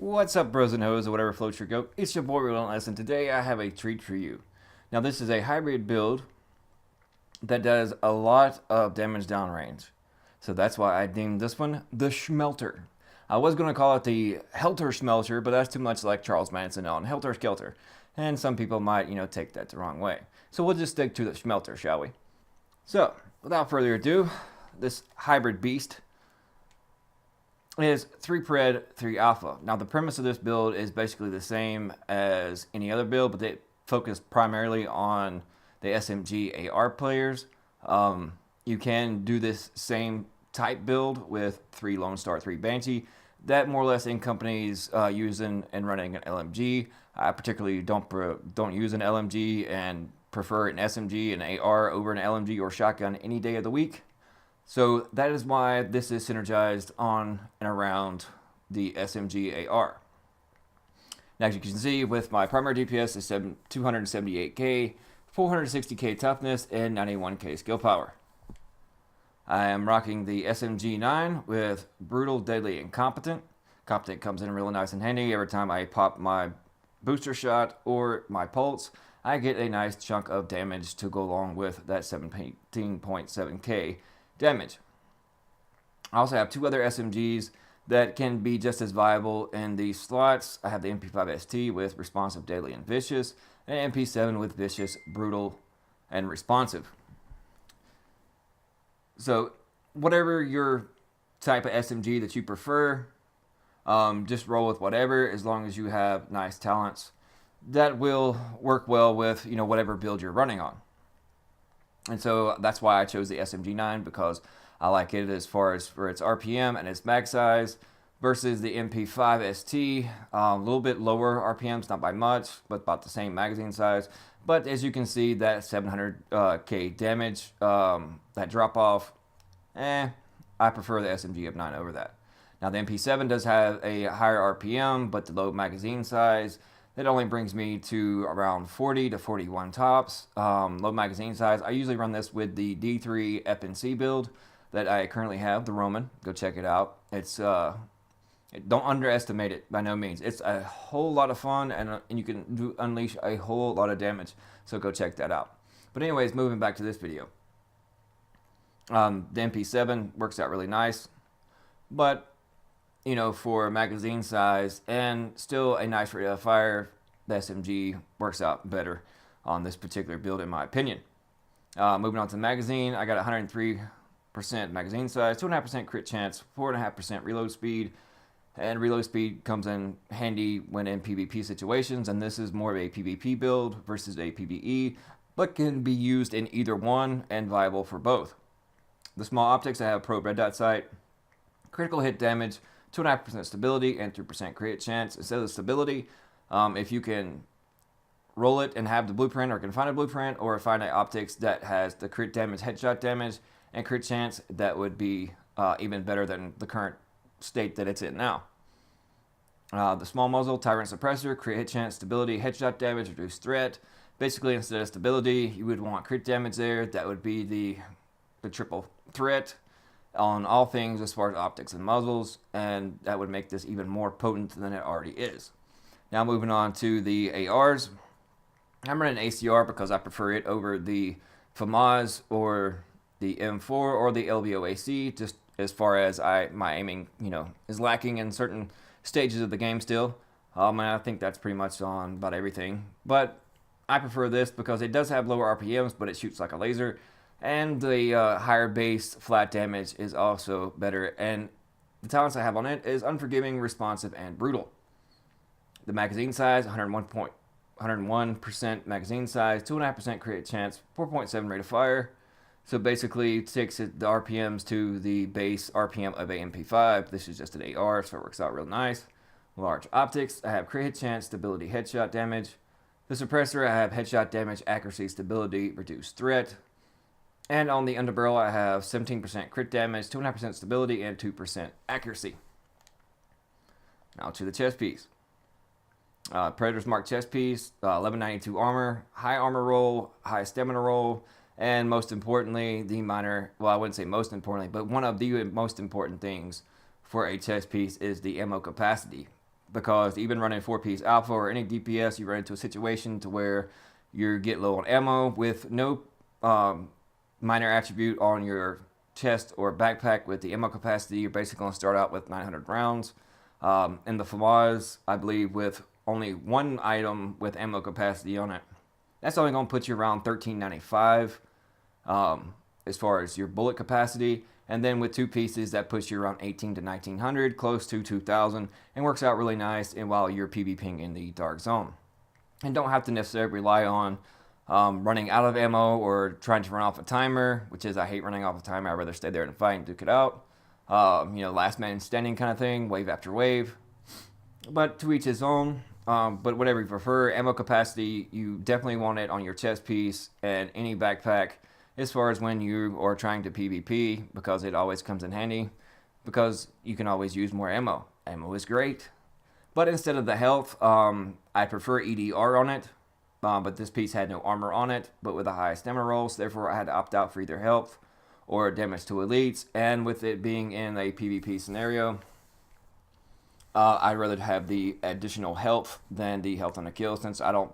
What's up, bros and hoes, or whatever floats your goat? It's your boy Relentless, and today I have a treat for you. Now, this is a hybrid build that does a lot of damage downrange. So that's why I named this one the Shmelter. I was going to call it the Helter Shmelter, but that's too much like Charles Manson on Helter Skelter. And some people might, take that the wrong way. So we'll just stick to the Shmelter, shall we? So, without further ado, this hybrid beast is 3 pred, 3 alpha. Now, the premise of this build is basically the same as any other build, but they focus primarily on the SMG AR players. You can do this same type build with 3 Lone Star, 3 Banshee. That more or less encompanies using and running an LMG. I particularly don't use an LMG and prefer an SMG and AR over an LMG or shotgun any day of the week. So that is why this is synergized on and around the SMG AR. Now, as you can see, with my primary DPS is 278k, 460k toughness, and 91k skill power. I am rocking the SMG 9 with Brutal, Deadly, and Competent. Competent comes in really nice and handy. Every time I pop my booster shot or my pulse, I get a nice chunk of damage to go along with that 17.7k damage. I also have 2 other SMGs that can be just as viable in these slots. I have the MP5 ST with Responsive, Deadly, and Vicious, and MP7 with Vicious, Brutal, and Responsive. So whatever your type of SMG that you prefer, just roll with whatever, as long as you have nice talents that will work well with whatever build you're running on. And so that's why I chose the SMG 9, because I like it as far as for its RPM and its mag size versus the MP5 ST. A little bit lower RPMs, not by much, but about the same magazine size. But as you can see, that 700k damage, that drop off, I prefer the SMG of 9 over that. Now, the MP7 does have a higher RPM, but the low magazine size, that only brings me to around 40 to 41 tops. Low magazine size. I usually run this with the D3 FNC build that I currently have, the Roman. Go check it out. It's don't underestimate it by no means. It's a whole lot of fun, and you can unleash a whole lot of damage. So go check that out. But anyways, moving back to this video. The MP7 works out really nice, but for magazine size and still a nice rate of fire, the SMG works out better on this particular build, in my opinion. Moving on to the magazine, I got 103% magazine size, 2.5% crit chance, 4.5% reload speed, and reload speed comes in handy when in PvP situations, and this is more of a PvP build versus a PvE, but can be used in either one and viable for both. The small optics, I have probe red dot sight, critical hit damage, 2.5% stability, and 3% crit chance. Instead of the stability, if you can roll it and have the blueprint, or can find a blueprint, or find an optics that has the crit damage, headshot damage, and crit chance, that would be even better than the current state that it's in now. The small muzzle, tyrant suppressor, crit hit chance, stability, headshot damage, reduced threat. Basically, instead of stability, you would want crit damage there. That would be the triple threat on all things as far as optics and muzzles, and that would make this even more potent than it already is. Now, moving on to the ARs. I'm running ACR because I prefer it over the FAMAS or the M4 or the LVOAC, just as far as my aiming is lacking in certain stages of the game still. And I think that's pretty much on about everything. But I prefer this because it does have lower RPMs, but it shoots like a laser. And the higher base flat damage is also better. And the talents I have on it is Unforgiving, Responsive, and Brutal. The magazine size, 101% magazine size, 2.5% crit chance, 4.7 rate of fire. So basically, it takes the RPMs to the base RPM of a MP5. This is just an AR, so it works out real nice. Large optics, I have crit hit chance, stability, headshot damage. The suppressor, I have headshot damage, accuracy, stability, reduced threat. And on the underbarrel, I have 17% crit damage, 2.5% stability, and 2% accuracy. Now to the chest piece. Predator's Mark chest piece, 1192 armor, high armor roll, high stamina roll, and most importantly, I wouldn't say most importantly, but one of the most important things for a chest piece is the ammo capacity. because even running 4-piece alpha or any DPS, you run into a situation to where you get low on ammo with no minor attribute on your chest or backpack with the ammo capacity. You're basically going to start out with 900 rounds. In the FAMAS, I believe with only one item with ammo capacity on it, that's only going to put you around 1395 as far as your bullet capacity. And then with 2 pieces, that puts you around 18 to 1900, close to 2000, and works out really nice and while you're PvPing in the dark zone. And don't have to necessarily rely on running out of ammo or trying to run off a timer, which is, I hate running off a timer. I'd rather stay there and fight and duke it out. Last man standing kind of thing, wave after wave. But to each his own. But whatever you prefer, ammo capacity, you definitely want it on your chest piece and any backpack as far as when you are trying to PvP, because it always comes in handy, because you can always use more ammo. Ammo is great. But instead of the health, I prefer EDR on it. But this piece had no armor on it, but with a high stamina roll, so therefore I had to opt out for either health or damage to elites. And with it being in a PvP scenario, I'd rather have the additional health than the health on a kill, since I don't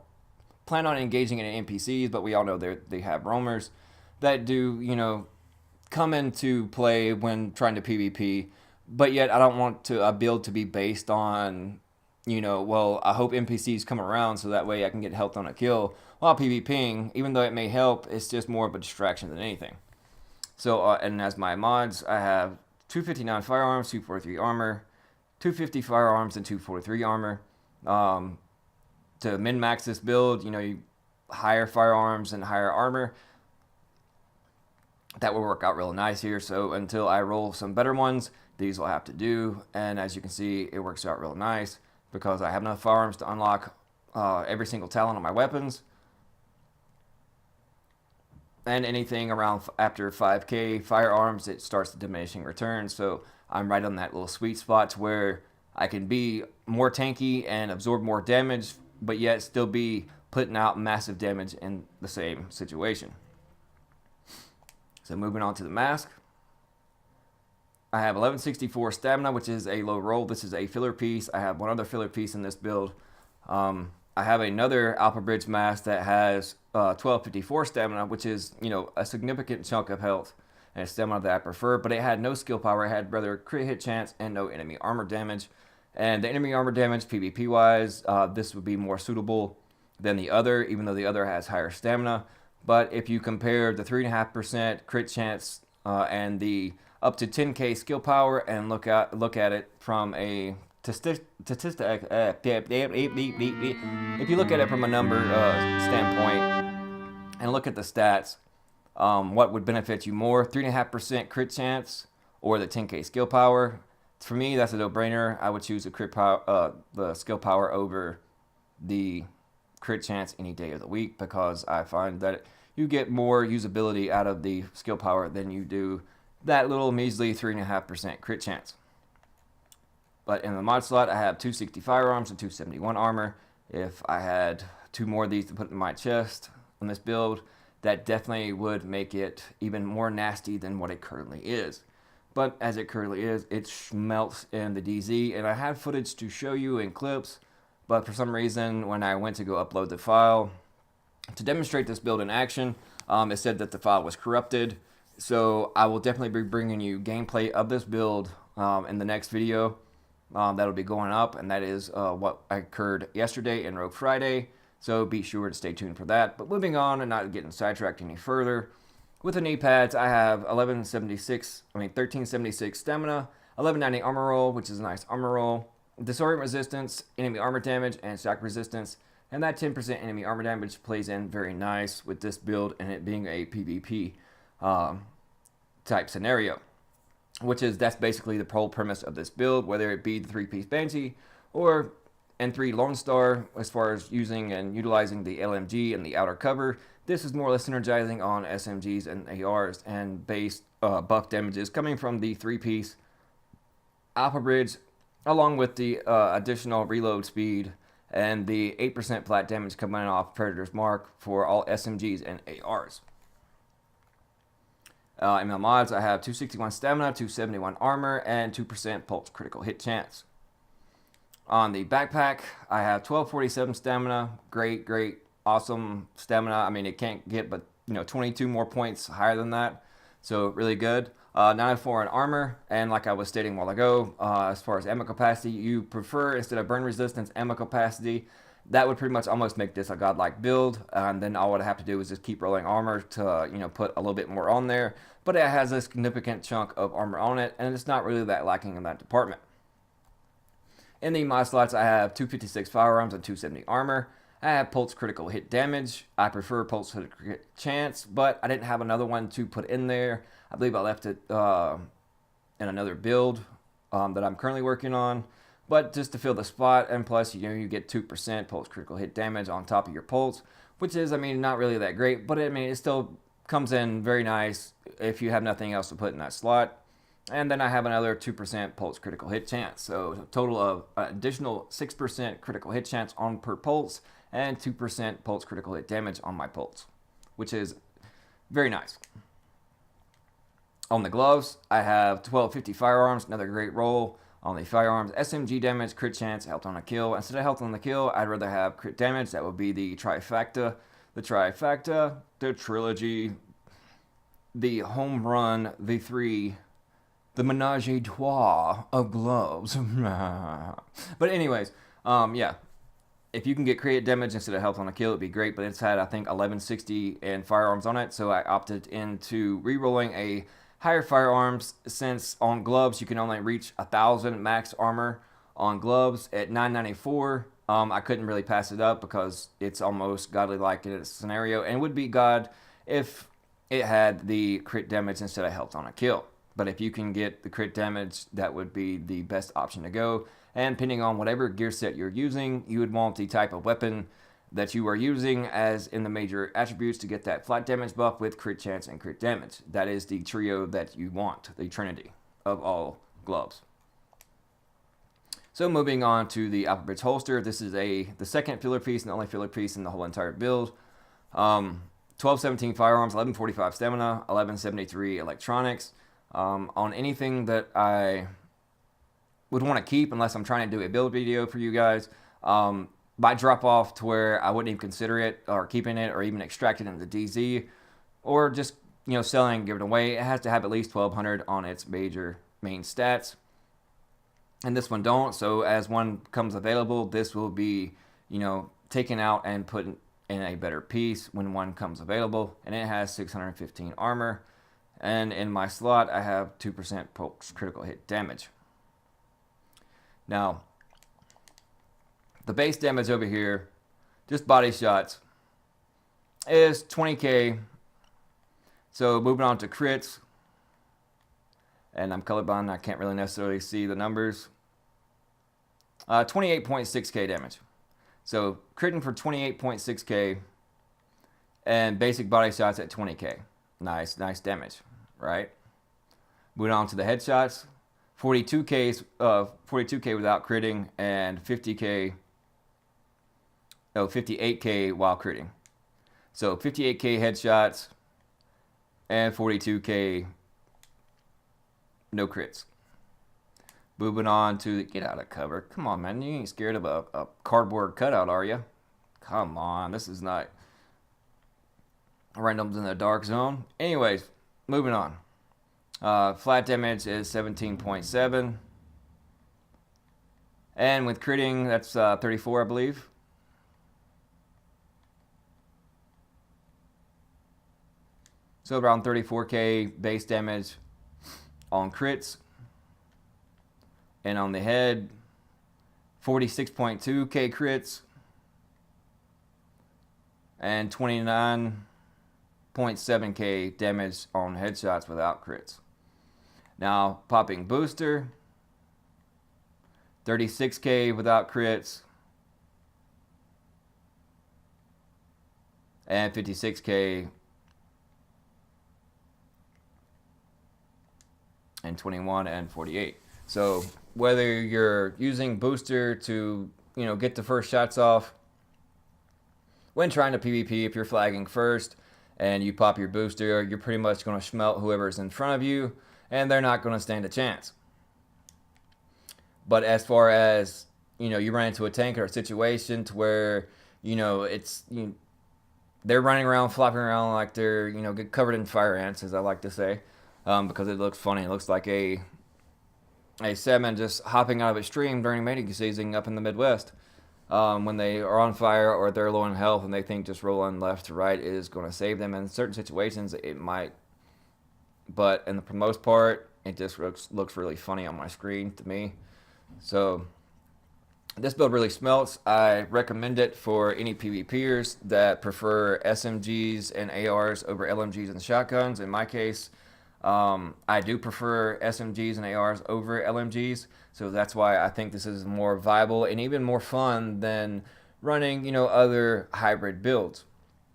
plan on engaging in NPCs, but we all know they have roamers that do, come into play when trying to PvP. But yet I don't want a build to be based on, I hope NPCs come around so that way I can get health on a kill while PvPing. Even though it may help, it's just more of a distraction than anything. So, and as my mods, I have 259 firearms, 243 armor, 250 firearms, and 243 armor. To min-max this build, higher firearms and higher armor. That will work out real nice here. So until I roll some better ones, these will have to do. And as you can see, it works out real nice because I have enough firearms to unlock every single talent on my weapons. And anything around after 5k firearms, it starts the diminishing returns. So I'm right on that little sweet spot to where I can be more tanky and absorb more damage, but yet still be putting out massive damage in the same situation. So moving on to the mask. I have 1164 stamina, which is a low roll. This is a filler piece. I have one other filler piece in this build. I have another Alpha Bridge mask that has 1254 stamina, which is, a significant chunk of health and stamina that I prefer, but it had no skill power. It had rather crit hit chance and no enemy armor damage. And the enemy armor damage, PvP wise, this would be more suitable than the other, even though the other has higher stamina. But if you compare the 3.5% crit chance and the up to 10k skill power and look at it from a statistic, if you look at it from a number standpoint and look at the stats, what would benefit you more, 3.5% crit chance or the 10k skill power? For me, that's a no-brainer. I would choose the skill power over the crit chance any day of the week, because I find that you get more usability out of the skill power than you do that little measly 3.5% crit chance. But in the mod slot, I have 260 firearms and 271 armor. If I had 2 more of these to put in my chest on this build, that definitely would make it even more nasty than what it currently is. But as it currently is, it smelts in the DZ, and I have footage to show you in clips, but for some reason, when I went to go upload the file to demonstrate this build in action, it said that the file was corrupted. So I will definitely be bringing you gameplay of this build in the next video that'll be going up, and that is what occurred yesterday in Rogue Friday. So be sure to stay tuned for that. But moving on and not getting sidetracked any further, with the knee pads, I have 1376 stamina, 1190 armor roll, which is a nice armor roll, disorient resistance, enemy armor damage, and shock resistance. And that 10% enemy armor damage plays in very nice with this build and it being a PvP type scenario, that's basically the whole premise of this build, whether it be the 3-piece Banshee or N3 Lone Star. As far as using and utilizing the LMG and the outer cover, this is more or less synergizing on SMGs and ARs and base buff damages coming from the 3-piece Alpha Bridge, along with the additional reload speed and the 8% flat damage coming off Predator's Mark for all SMGs and ARs. In my mods, I have 261 stamina, 271 armor, and 2% pulse critical hit chance. On the backpack, I have 1247 stamina. Great, great, awesome stamina. I mean, it can't get but 22 more points higher than that. So really good. 904 in armor, and like I was stating a while ago, as far as ammo capacity, you prefer instead of burn resistance, ammo capacity. That would pretty much almost make this a godlike build, and then all I would have to do is just keep rolling armor to put a little bit more on there. But it has a significant chunk of armor on it, and it's not really that lacking in that department. In the mod slots, I have 256 firearms and 270 armor. I have Pulse critical hit damage. I prefer Pulse hit chance, but I didn't have another one to put in there. I believe I left it in another build that I'm currently working on. But just to fill the spot, and plus, you get 2% Pulse critical hit damage on top of your Pulse, which is, I mean, not really that great, but I mean, it still comes in very nice if you have nothing else to put in that slot. And then I have another 2% Pulse critical hit chance. So a total of additional 6% critical hit chance on per Pulse and 2% Pulse critical hit damage on my Pulse, which is very nice. On the gloves, I have 1250 firearms, another great roll. On the firearms, SMG damage, crit chance, health on a kill. Instead of health on the kill, I'd rather have crit damage. That would be the trifecta. The trilogy, the home run, the three, the menage a trois of gloves. But anyways, yeah. If you can get crit damage instead of health on a kill, it'd be great. But it's had, I think, 1160 in firearms on it. So I opted into re-rolling a higher firearms, since on gloves you can only reach 1,000 max armor on gloves at 994. I couldn't really pass it up because it's almost godly like in a scenario, and would be god if it had the crit damage instead of health on a kill. But if you can get the crit damage, that would be the best option to go. And depending on whatever gear set you're using, you would want the type of weapon that you are using as in the major attributes to get that flat damage buff with crit chance and crit damage. That is the trio that you want, the trinity of all gloves. So moving on to the Alphabet's holster, this is the second filler piece and the only filler piece in the whole entire build. 1217 firearms, 1145 stamina, 1173 electronics. On anything that I would want to keep, unless I'm trying to do a build video for you guys, might drop off to where I wouldn't even consider it or keeping it or even extract it into DZ or just selling, give it away. It has to have at least 1200 on its main stats, and this one don't. So as one comes available, this will be taken out and put in a better piece when one comes available. And it has 615 armor, and in my slot I have 2% Pulse critical hit damage. Now the base damage over here, just body shots, is 20k. So moving on to crits, and I'm colorblind, I can't really necessarily see the numbers. 28.6k damage. So critting for 28.6k, and basic body shots at 20k. Nice damage, right? Moving on to the headshots, 42k without critting, and 58k while critting. So 58k headshots and 42k no crits. Moving on to get out of cover. Come on, man. You ain't scared of a cardboard cutout, are you? Come on. This is not randoms in the dark zone. Anyways, moving on. Flat damage is 17.7. And with critting, that's 34, I believe. So around 34k base damage on crits. And on the head, 46.2k crits. And 29.7k damage on headshots without crits. Now, popping booster, 36k without crits. And 56k and 21 and 48. So whether you're using booster to get the first shots off when trying to PvP, if you're flagging first and you pop your booster, you're pretty much going to smelt whoever's in front of you, and they're not going to stand a chance. But as far as you run into a tank or a situation to where they're running around, flopping around like they're get covered in fire ants, as I like to say, because it looks funny. It looks like a salmon just hopping out of a stream during mating season up in the Midwest. When they are on fire or they're low in health and they think just rolling left to right is going to save them. In certain situations, it might, but for the most part, it just looks really funny on my screen to me. So this build really smelts. I recommend it for any PvPers that prefer SMGs and ARs over LMGs and shotguns. In my case, I do prefer SMGs and ARs over LMGs, so that's why I think this is more viable and even more fun than running, other hybrid builds.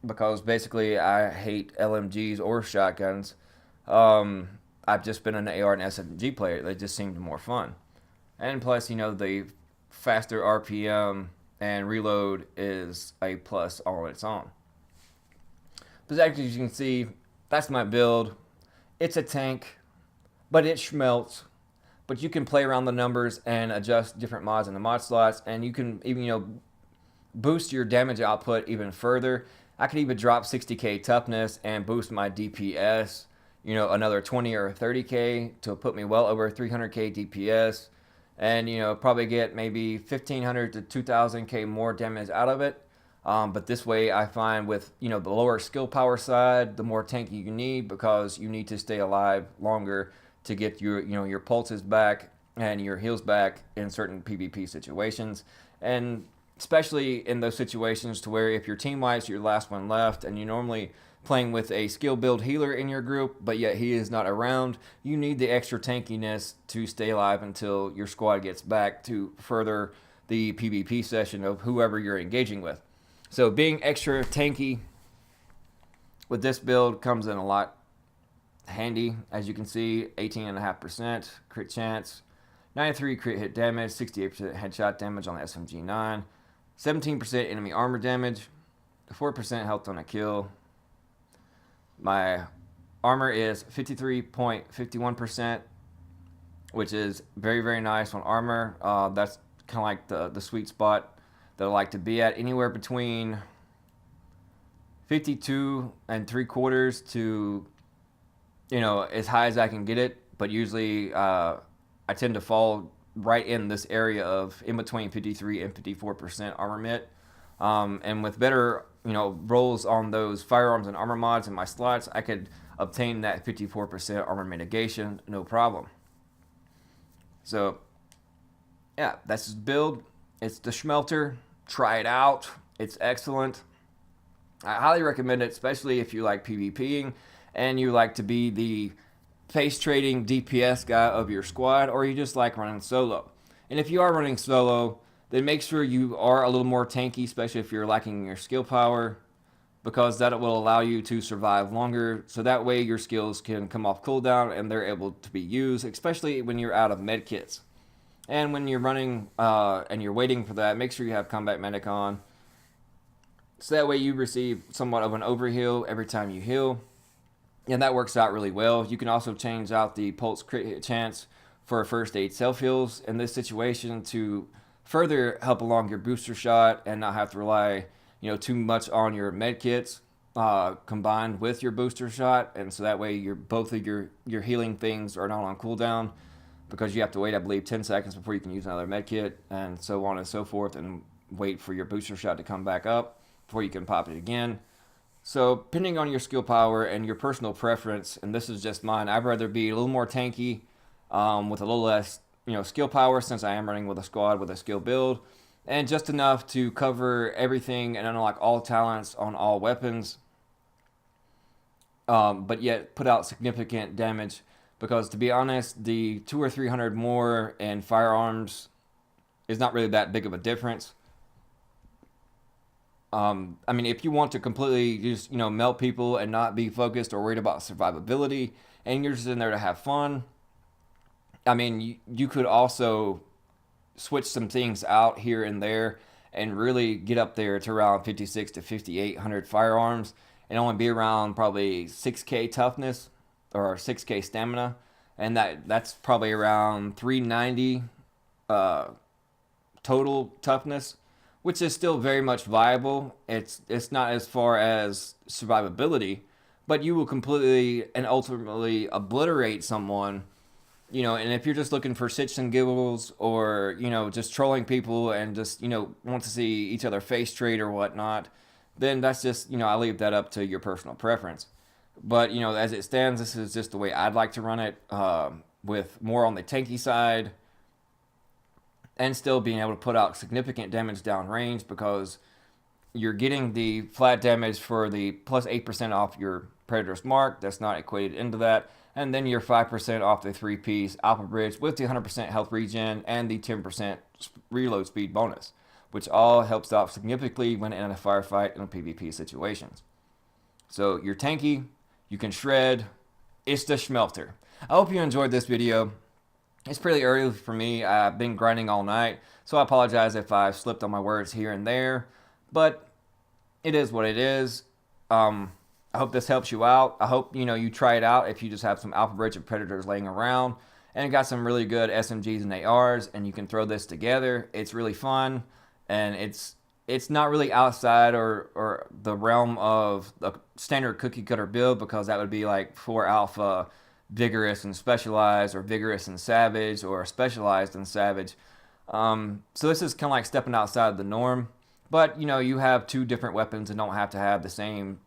Because basically, I hate LMGs or shotguns. I've just been an AR and SMG player. They just seemed more fun. And plus, the faster RPM and reload is a plus all on its own. But as you can see, that's my build. It's a tank, but it schmelts. But you can play around the numbers and adjust different mods in the mod slots, and you can even boost your damage output even further. I could even drop 60k toughness and boost my DPS, another 20 or 30k to put me well over 300k DPS, and probably get maybe 1500 to 2000k more damage out of it. But this way, I find with the lower skill power side, the more tanky you need, because you need to stay alive longer to get your pulses back and your heals back in certain PvP situations, and especially in those situations to where if your team wipes, you're the last one left, and you're normally playing with a skill build healer in your group, but yet he is not around. You need the extra tankiness to stay alive until your squad gets back to further the PvP session of whoever you're engaging with. So being extra tanky with this build comes in a lot handy. As you can see, 18.5% crit chance, 93 crit hit damage, 68% headshot damage on the SMG9, 17% enemy armor damage, 4% health on a kill. My armor is 53.51%, which is very, very nice on armor. That's kind of like the sweet spot that I like to be at, anywhere between 52 and 3/4 to as high as I can get it. But usually I tend to fall right in this area of in between 53 and 54% armor mit. And with better rolls on those firearms and armor mods in my slots, I could obtain that 54% armor mitigation no problem. So yeah, that's his build. It's the Shmelter. Try it out. It's excellent. I highly recommend it, especially if you like PvPing and you like to be the face trading DPS guy of your squad, or you just like running solo. And if you are running solo, then make sure you are a little more tanky, especially if you're lacking your skill power, because that will allow you to survive longer. So that way your skills can come off cooldown and they're able to be used, especially when you're out of medkits. And when you're running and you're waiting for that, make sure you have Combat Medic on. So that way you receive somewhat of an overheal every time you heal. And that works out really well. You can also change out the pulse crit hit chance for first aid self heals in this situation to further help along your booster shot and not have to rely too much on your medkits combined with your booster shot. And so that way both of your healing things are not on cooldown, because you have to wait, I believe, 10 seconds before you can use another medkit, and so on and so forth, and wait for your booster shot to come back up before you can pop it again. So depending on your skill power and your personal preference, and this is just mine, I'd rather be a little more tanky with a little less skill power, since I am running with a squad with a skill build, and just enough to cover everything and unlock all talents on all weapons, but yet put out significant damage. Because to be honest, the 200 or 300 more in firearms is not really that big of a difference. I mean, if you want to completely just melt people and not be focused or worried about survivability, and you're just in there to have fun, I mean, you could also switch some things out here and there and really get up there to around 56 to 5800 firearms and only be around probably 6k toughness or 6k stamina, and that's probably around 390 total toughness, which is still very much viable. It's not as far as survivability, but you will completely and ultimately obliterate someone. And if you're just looking for shits and giggles, or just trolling people and just want to see each other face trade or whatnot, then that's just I leave that up to your personal preference. But as it stands, this is just the way I'd like to run it, with more on the tanky side, and still being able to put out significant damage downrange, because you're getting the flat damage for the plus 8% off your Predator's Mark. That's not equated into that. And then you're 5% off the 3-piece Alpha Bridge with the 100% health regen and the 10% reload speed bonus, which all helps out significantly when in a firefight and PvP situations. So you're tanky, you can shred. It's the Shmelter. I hope you enjoyed this video. It's pretty early for me. I've been grinding all night, so I apologize if I've slipped on my words here and there, but it is what it is. I hope this helps you out. I hope you try it out if you just have some Alpha Bridge of Predators laying around and got some really good SMGs and ARs, and you can throw this together. It's really fun, and it's not really outside or the realm of the standard cookie cutter build, because that would be like 4 Alpha Vigorous and Specialized, or Vigorous and Savage, or Specialized and Savage. So this is kind of like stepping outside the norm, but you have 2 different weapons and don't have to have the same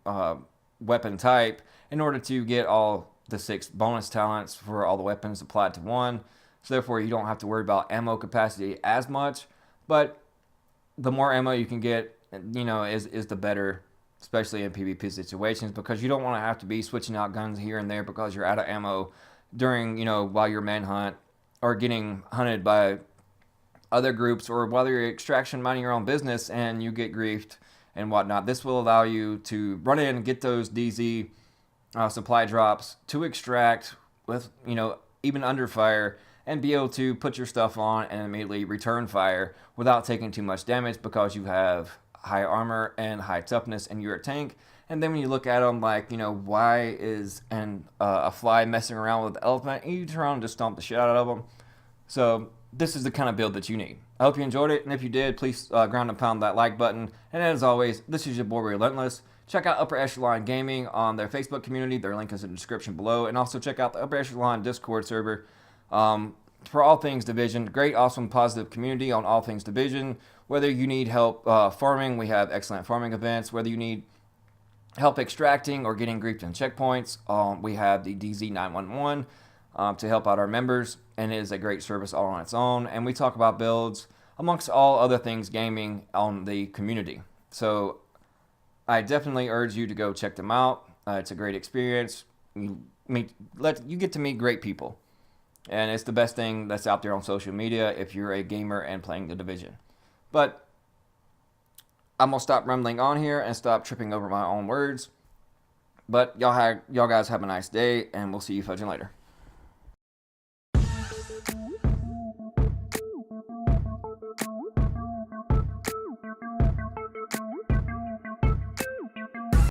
weapon type in order to get all the 6 bonus talents for all the weapons applied to one. So therefore you don't have to worry about ammo capacity as much, but the more ammo you can get, is the better, especially in PvP situations, because you don't want to have to be switching out guns here and there because you're out of ammo during, while you're manhunt or getting hunted by other groups, or while you're extraction minding your own business and you get griefed and whatnot. This will allow you to run in and get those DZ supply drops to extract with, even under fire, and be able to put your stuff on and immediately return fire without taking too much damage, because you have high armor and high toughness and you're a tank. And then when you look at them like, why is a fly messing around with the elephant? And you turn around and just stomp the shit out of them. So this is the kind of build that you need. I hope you enjoyed it, and if you did, please ground and pound that like button. And as always, this is your boy Relentless. Check out Upper Echelon Gaming on their Facebook community. Their link is in the description below. And also check out the Upper Echelon Discord server for all things Division. Great, awesome, positive community on all things Division. Whether you need help farming, we have excellent farming events. Whether you need help extracting or getting griefed in checkpoints, we have the DZ911 to help out our members. And it is a great service all on its own. And we talk about builds amongst all other things gaming on the community. So I definitely urge you to go check them out. It's a great experience. You get to meet great people. And it's the best thing that's out there on social media if you're a gamer and playing the Division. But I'm going to stop rambling on here and stop tripping over my own words. But y'all guys have a nice day, and we'll see you fudging later.